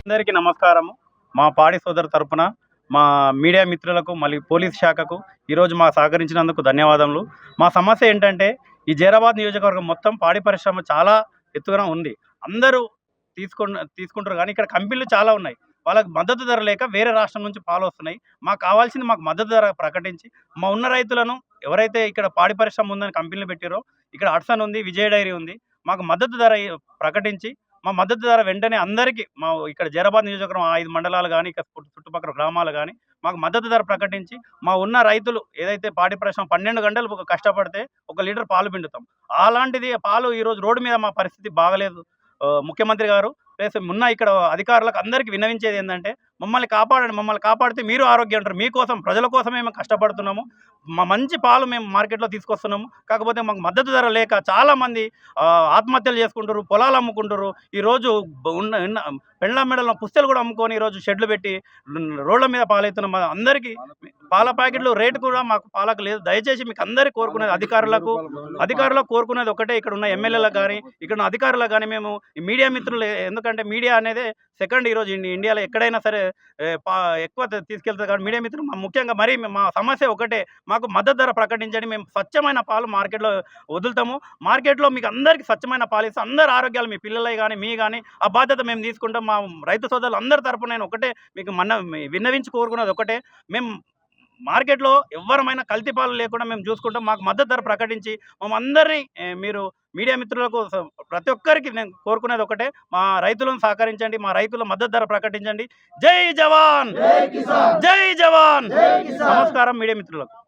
అందరికీ నమస్కారము. మా పాడి సోదరు తరపున మా మీడియా మిత్రులకు మళ్ళీ పోలీస్ శాఖకు ఈరోజు మా సహకరించినందుకు ధన్యవాదములు. మా సమస్య ఏంటంటే ఈ జైరాబాద్ నియోజకవర్గం మొత్తం పాడి పరిశ్రమ చాలా ఎత్తున ఉంది. అందరూ తీసుకుంటారు కానీ ఇక్కడ కంపెనీలు చాలా ఉన్నాయి. వాళ్ళకి మద్దతు ధర లేక వేరే రాష్ట్రం నుంచి పాలు వస్తున్నాయి. మాకు కావాల్సింది మాకు మద్దతు ధర ప్రకటించి మా ఉన్న రైతులను ఎవరైతే ఇక్కడ పాడి పరిశ్రమ ఉందని కంపెనీలు పెట్టారో ఇక్కడ హడ్సన్ ఉంది, విజయ డైరీ ఉంది, మాకు మద్దతు ధర ప్రకటించి మా మద్దతు ధర వెంటనే అందరికీ మా ఇక్కడ జైరాబాద్ నియోజకవర్గం 5 మండలాలు కానీ ఇక చుట్టుపక్కల గ్రామాలు కానీ మాకు మద్దతు ధర ప్రకటించి మా ఉన్న రైతులు ఏదైతే పాడి పరిశ్రమ 12 గంటలు కష్టపడితే 1 లీటర్ పాలు పిండుతాం. అలాంటిది పాలు ఈరోజు రోడ్డు మీద మా పరిస్థితి బాగలేదు. ముఖ్యమంత్రి గారు ప్లస్ ఉన్న ఇక్కడ అధికారులకు అందరికీ విన్నవించేది ఏంటంటే మమ్మల్ని కాపాడండి, మమ్మల్ని కాపాడితే మీరు ఆరోగ్యం అంటారు. మీకోసం ప్రజల కోసమే మేము కష్టపడుతున్నాము. మా మంచి పాలు మేము మార్కెట్లో తీసుకొస్తున్నాము. కాకపోతే మాకు మద్దతు ధర లేక చాలామంది ఆత్మహత్యలు చేసుకుంటారు, పొలాలు అమ్ముకుంటారు. ఈరోజు ఉన్న పెళ్ళ మెడలో పుస్తలు కూడా అమ్ముకొని ఈరోజు షెడ్లు పెట్టి రోడ్ల మీద పాలవుతున్నాం. అందరికీ పాల ప్యాకెట్లు రేటు కూడా మాకు పాలకు లేదు. దయచేసి మీకు అందరికీ కోరుకునేది అధికారులకు కోరుకునేది ఒకటే, ఇక్కడ ఉన్న ఎమ్మెల్యేలకు కానీ ఇక్కడ ఉన్న అధికారులకు కానీ మేము ఈ మీడియా మిత్రులు, ఎందుకంటే మీడియా అనేది సెకండ్ ఈరోజు ఇండియాలో ఎక్కడైనా సరే ఎక్కువ తీసుకెళ్తుంది కాబట్టి మీడియా మిత్రులు ముఖ్యంగా మరి మా సమస్య ఒకటే, మాకు మద్దతు ధర ప్రకటించండి. మేము స్వచ్ఛమైన పాలు మార్కెట్లో వదులుతాము. మార్కెట్లో మీకు అందరికీ స్వచ్ఛమైన పాలు ఇస్తే అందరి ఆరోగ్యాలు మీ పిల్లలవి కానీ మీ కానీ ఆ బాధ్యత మేము తీసుకుంటాం. మా రైతు సోదరులు అందరి తరపున నేను ఒకటే మీకు విన్నవించి కోరుకున్నది ఒకటే, మేము మార్కెట్లో ఎవరమైనా కల్తీ పాలు లేకుండా మేము చూసుకుంటాం. మాకు మద్దతు ధర ప్రకటించి మమ్మల్ని మీరు మీడియా మిత్రులకు ప్రతి ఒక్కరికి నేను కోరుకునేది ఒకటే, మా రైతులను సహకరించండి, మా రైతుల మద్దతు ధర ప్రకటించండి. జై జవాన్, జై జవాన్. నమస్కారం మీడియా మిత్రులకు.